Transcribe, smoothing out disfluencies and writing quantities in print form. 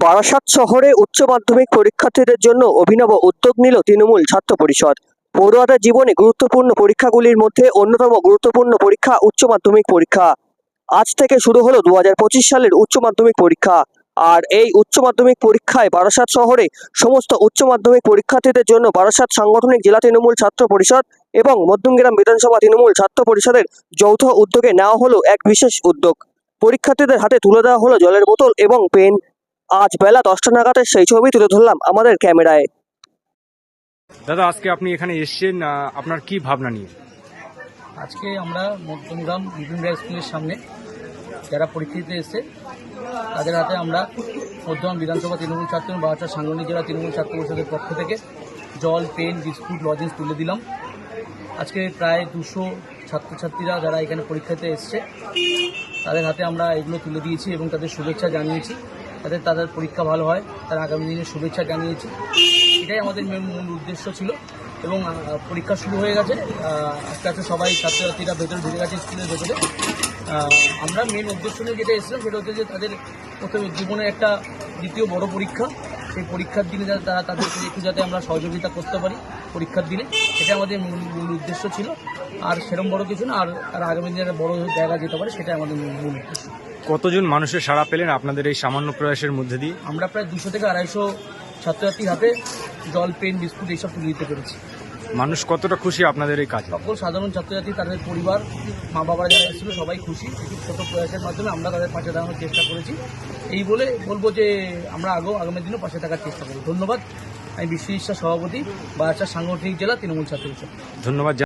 বারাসাত শহরে উচ্চ মাধ্যমিক পরীক্ষার্থীদের জন্য অভিনব উদ্যোগ নিল তৃণমূল ছাত্র পরিষদ। পড়ুয়াদের জীবনে গুরুত্বপূর্ণ পরীক্ষাগুলির মধ্যে অন্যতম গুরুত্বপূর্ণ পরীক্ষা উচ্চ মাধ্যমিক পরীক্ষা। আজ থেকে শুরু হলো 2025 সালের উচ্চ মাধ্যমিক পরীক্ষা। আর এই উচ্চ মাধ্যমিক পরীক্ষায় বারাসাত শহরে সমস্ত উচ্চ মাধ্যমিক পরীক্ষার্থীদের জন্য বারাসাত সাংগঠনিক জেলা তৃণমূল ছাত্র পরিষদ এবং মধ্যমগ্রাম বিধানসভা তৃণমূল ছাত্র পরিষদের যৌথ উদ্যোগে নেওয়া হলো এক বিশেষ উদ্যোগ। পরীক্ষার্থীদের হাতে তুলে দেওয়া হলো জলের বোতল এবং পেন। আজ বেলা 10টা নাগাদের সেই ছবি তুলে ধরলাম আমাদের ক্যামেরায়। দাদা, আজকে আপনি এখানে এসেছেন, আপনার কি ভাবনা নিয়ে? আজকে আমরা মধ্যমগ্রাম বিপিন রায় স্কুলের সামনে যারা পরীক্ষা দিতে এসছে তাদের হাতে আমরা মধ্যমগ্রাম বিধানসভা তৃণমূল ছাত্র এবং বারাসাত সাংগঠনিক জেলা তৃণমূল ছাত্র পরিষদের পক্ষ থেকে জল, পেন, বিস্কুট, লজেন্স তুলে দিলাম। আজকে প্রায় 200 ছাত্রছাত্রীরা যারা এখানে পরীক্ষা দিতে এসছে তাদের হাতে আমরা এগুলো তুলে দিয়েছি এবং তাদের শুভেচ্ছা জানিয়েছি, যাতে তাদের পরীক্ষা ভালো হয়, তারা আগামী দিনে শুভেচ্ছা জানিয়েছি। এটাই আমাদের মূল উদ্দেশ্য ছিল এবং পরীক্ষা শুরু হয়ে গেছে। আস্তে আস্তে সবাই ছাত্রছাত্রীরা ভেতরে ঢুকে গেছে স্কুলের ভেতরে। আমরা মেন উদ্দেশ্য নিয়ে যেটা এসেছিলাম সেটা হচ্ছে যে তাদের প্রথমে জীবনের একটা দ্বিতীয় বড় পরীক্ষা, সেই পরীক্ষার দিনে যাতে তারা তাদেরকে একটু যাতে আমরা সহযোগিতা করতে পারি পরীক্ষার দিনে, এটা আমাদের মূল উদ্দেশ্য ছিল। আর সেরকম বড় কিছু না, আর আগামী দিনে বড় জায়গা যেতে পারে সেটা আমাদের মূল উদ্দেশ্য। কতজন মানুষের সাড়া পেলেন আপনাদের এই সামান্য প্রয়াসের মধ্যে দিয়ে? আমরা প্রায় 200 থেকে 250 ছাত্রছাত্রীর হাতে জল, পেন, বিস্কুট এইসব তুলে দিতে পেরেছি। মানুষ কতটা খুশি আপনাদের এই কাজে? সকল সাধারণ ছাত্রছাত্রী, তাদের পরিবার, মা বাবা যারা এসেছিল সবাই খুশি। একটু ছোট প্রয়াসের মাধ্যমে আমরা তাদের পাশে দাঁড়ানোর চেষ্টা করেছি। এই বলে বলবো যে আমরা আগামী দিনও পাশে থাকার চেষ্টা করব। ধন্যবাদ। আমি বিশ্ব ইচ্ছা সভাপতি, বারাসাত সাংগঠনিক জেলা তৃণমূল ছাত্র পরিষদ। ধন্যবাদ।